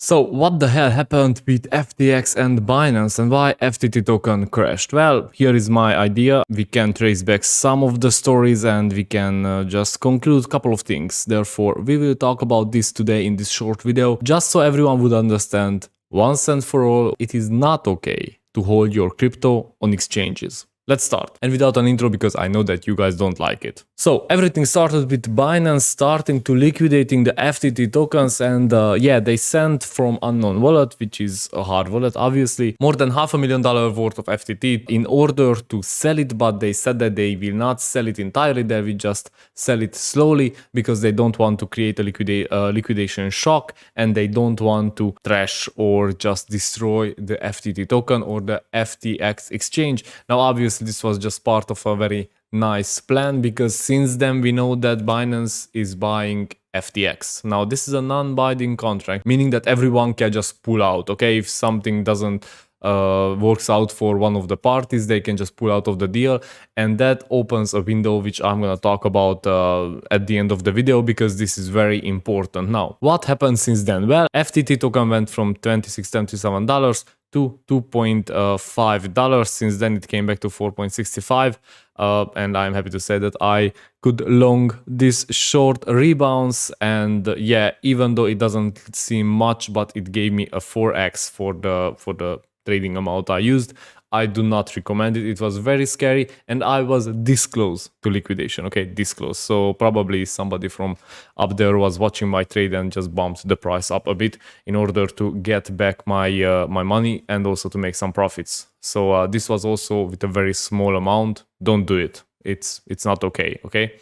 So what the hell happened with FTX and Binance and why FTT token crashed? Well, here is my idea. We can trace back some of the stories and we can just conclude a couple of things. Therefore, we will talk about this today in this short video, just so everyone would understand once and for all, it is not okay to hold your crypto on exchanges. Let's start. And without an intro, because I know that you guys don't like it. So everything started with Binance starting to liquidating the FTT tokens, and yeah, they sent from unknown wallet, which is a hard wallet, obviously, more than $500,000 worth of FTT in order to sell it, but they said that they will not sell it entirely, they will just sell it slowly because they don't want to create a liquidation shock, and they don't want to trash or just destroy the FTT token or the FTX exchange. Now, obviously, this was just part of a very nice plan because since then we know that Binance is buying FTX. Now this is a non-binding contract, meaning that everyone can just pull out. Okay, if something doesn't works out for one of the parties, they can just pull out of the deal, and that opens a window which I'm gonna talk about at the end of the video because this is very important. Now, what happened since then? Well, FTT token went from $27 to $2.5. Since then it came back to 4.65, and I'm happy to say that I could long this short rebounds, and yeah, even though it doesn't seem much, but it gave me a 4x for the trading amount I used. I do not recommend it. It was very scary, and I was this close to liquidation. Okay, this close. So probably somebody from up there was watching my trade and just bumped the price up a bit in order to get back my my money and also to make some profits. So this was also with a very small amount. Don't do it. It's not okay. Okay.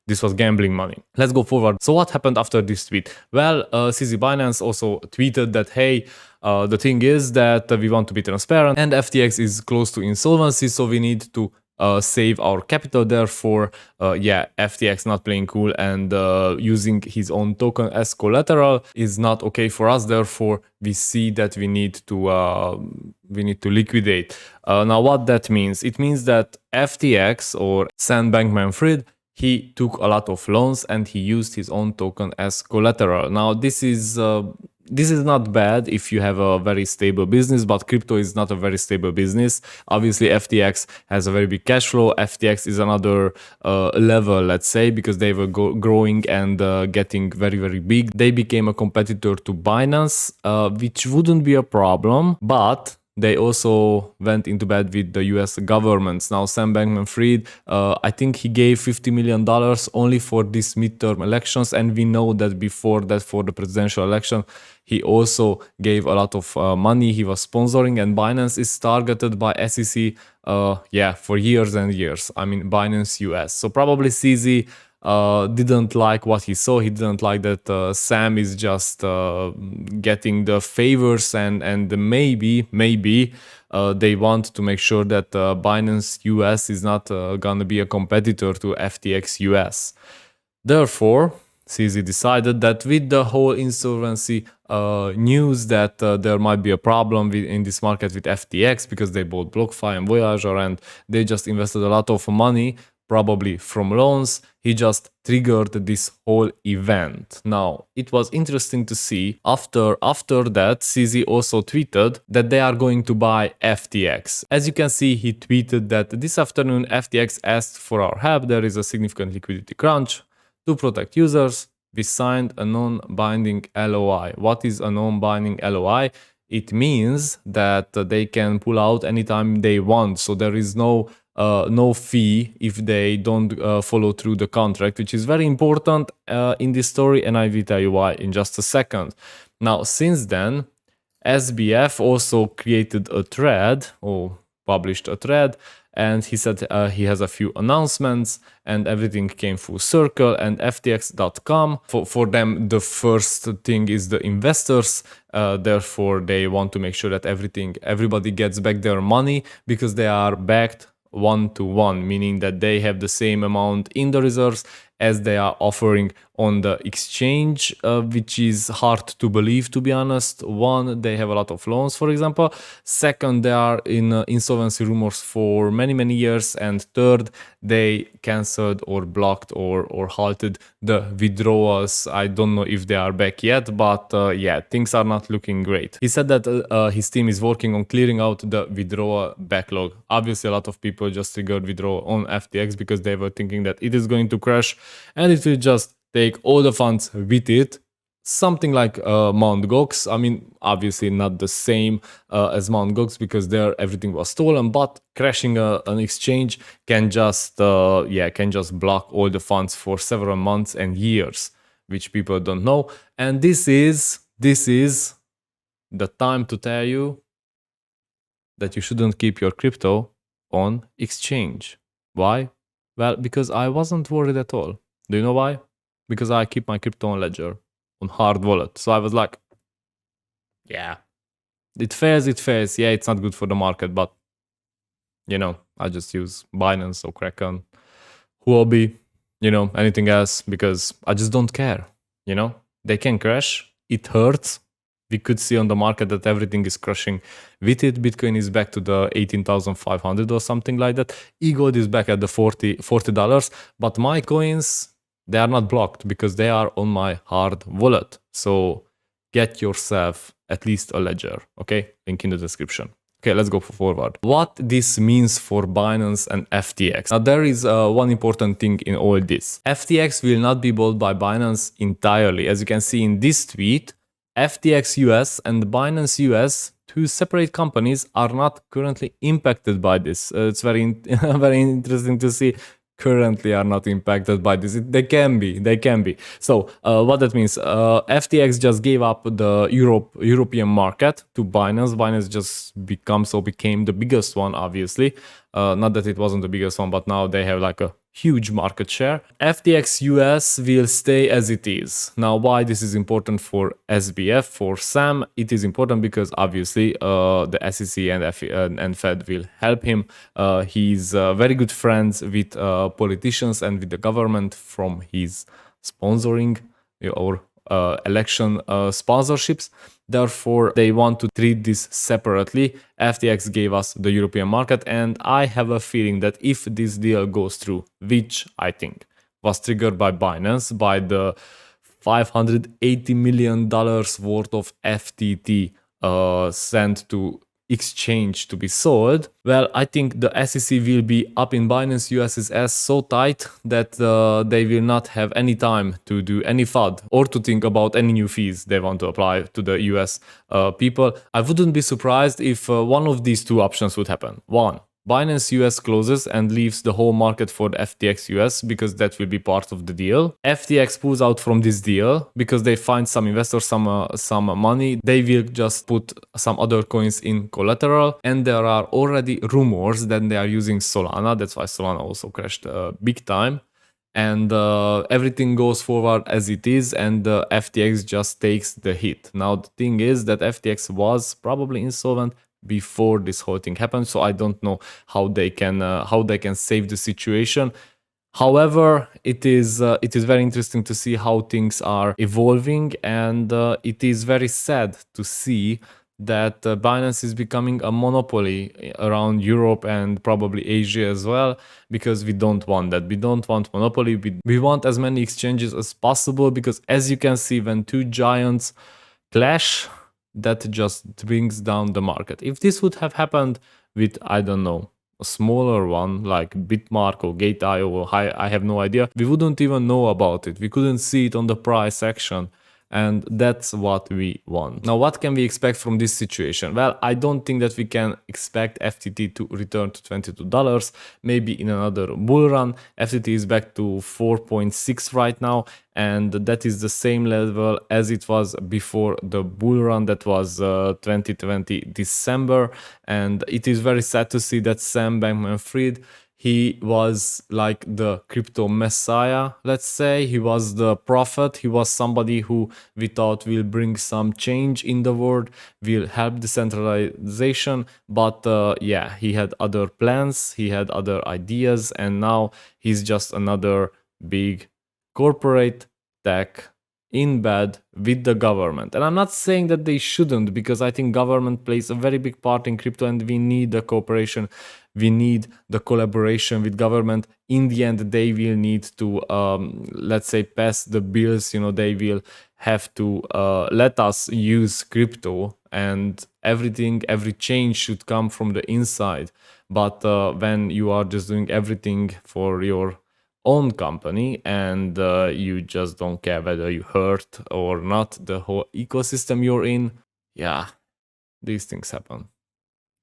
This was gambling money. Let's go forward. So what happened after this tweet? Well, CZ Binance also tweeted that, hey, the thing is that we want to be transparent and FTX is close to insolvency, so we need to save our capital. Therefore, yeah, FTX not playing cool and using his own token as collateral is not okay for us. Therefore, we see that we need to liquidate. Now, what that means? It means that FTX or Sam Bankman-Fried, he took a lot of loans and he used his own token as collateral. Now, this is not bad if you have a very stable business, but crypto is not a very stable business. Obviously, FTX has a very big cash flow. FTX is another level, let's say, because they were growing and getting very, very big. They became a competitor to Binance, which wouldn't be a problem, but they also went into bed with the US governments. Now, Sam Bankman-Fried, I think he gave $50 million only for these midterm elections. And we know that before that, for the presidential election, he also gave a lot of money. He was sponsoring, and Binance is targeted by SEC, yeah, for years and years. I mean, Binance US. So probably CZ didn't like what he saw. He didn't like that Sam is just getting the favors, and maybe they want to make sure that Binance US is not gonna be a competitor to FTX US. Therefore, CZ decided that with the whole insolvency news that there might be a problem in this market with FTX because they bought BlockFi and Voyager and they just invested a lot of money, probably from loans. He just triggered this whole event. Now, it was interesting to see after that, CZ also tweeted that they are going to buy FTX. As you can see, he tweeted that this afternoon FTX asked for our help. There is a significant liquidity crunch. To protect users, we signed a non-binding LOI. What is a non-binding LOI? It means that they can pull out anytime they want. So there is no fee if they don't follow through the contract, which is very important in this story, and I will tell you why in just a second. Now, since then, SBF also created a thread or published a thread, and he said he has a few announcements and everything came full circle. And FTX.com, for them, the first thing is the investors. Therefore, they want to make sure that everybody gets back their money because they are backed 1-to-1, meaning that they have the same amount in the reserves as they are offering on the exchange, which is hard to believe, to be honest. One, they have a lot of loans, for example. Second, they are in insolvency rumors for many years. And third, they cancelled or blocked or halted the withdrawals. I don't know if they are back yet, but yeah, things are not looking great. He said that his team is working on clearing out the withdrawal backlog. Obviously, a lot of people just triggered withdrawal on FTX because they were thinking that it is going to crash and it will just take all the funds with it. Something like Mt. Gox. I mean, obviously not the same as Mt. Gox because there everything was stolen, but crashing an exchange can just block all the funds for several months and years, which people don't know. And this is the time to tell you that you shouldn't keep your crypto on exchange. Why? Well, because I wasn't worried at all. Do you know why? Because I keep my crypto on Ledger, on hard wallet. So I was like, yeah, it fails. Yeah, it's not good for the market, but you know, I just use Binance or Kraken, Huobi, you know, anything else because I just don't care. You know, they can crash. It hurts. We could see on the market that everything is crashing with it. Bitcoin is back to the 18,500 or something like that. eGold is back at the $40. But my coins, they are not blocked because they are on my hard wallet. So get yourself at least a ledger, okay? Link in the description. Okay, let's go forward. What this means for Binance and FTX. Now, there is one important thing in all this. FTX will not be bought by Binance entirely. As you can see in this tweet, FTX US and Binance US, two separate companies, are not currently impacted by this. It's very, very interesting to see. Currently are not impacted by this. They can be. So what that means, FTX just gave up the European market to Binance. Binance just became the biggest one, obviously. Not that it wasn't the biggest one, but now they have like a huge market share. FTX US will stay as it is. Now, why this is important for SBF, for Sam? It is important because obviously the SEC and Fed will help him. He's very good friends with politicians and with the government from his sponsoring or election sponsorships. Therefore, they want to treat this separately. FTX gave us the European market, and I have a feeling that if this deal goes through, which I think was triggered by Binance, by the $580 million worth of FTT sent to exchange to be sold, well, I think the SEC will be up in Binance US's ass so tight that they will not have any time to do any FUD or to think about any new fees they want to apply to the US people. I wouldn't be surprised if one of these two options would happen. One, Binance US closes and leaves the whole market for the FTX US because that will be part of the deal. FTX pulls out from this deal because they find some investors, some money. They will just put some other coins in collateral, and there are already rumors that they are using Solana. That's why Solana also crashed big time. And everything goes forward as it is, and FTX just takes the hit. Now the thing is that FTX was probably insolvent before this whole thing happened, so I don't know how they can save the situation. However, it is very interesting to see how things are evolving, and it is very sad to see that Binance is becoming a monopoly around Europe and probably Asia as well, because we don't want that. We don't want monopoly. We want as many exchanges as possible, because as you can see, when two giants clash, that just brings down the market. If this would have happened with, I don't know, a smaller one like Bitmark or Gate.io or I have no idea, we wouldn't even know about it. We couldn't see it on the price action. And that's what we want. Now, what can we expect from this situation? Well, I don't think that we can expect FTT to return to $22. Maybe in another bull run. FTT is back to 4.6 right now, and that is the same level as it was before the bull run that was 2020 December. And it is very sad to see that Sam Bankman-Fried, he was like the crypto messiah, let's say. He was the prophet. He was somebody who we thought will bring some change in the world, will help decentralization. But yeah, he had other plans, he had other ideas, and now he's just another big corporate tech in bed with the government. And I'm not saying that they shouldn't, because I think government plays a very big part in crypto and we need the cooperation, we need the collaboration with government. In the end, they will need to, let's say, pass the bills, they will have to let us use crypto, and every change should come from the inside. But when you are just doing everything for your own company and you just don't care whether you hurt or not the whole ecosystem you're in, yeah, these things happen.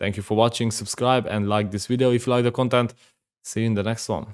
Thank you for watching, subscribe and like this video if you like the content. See you in the next one.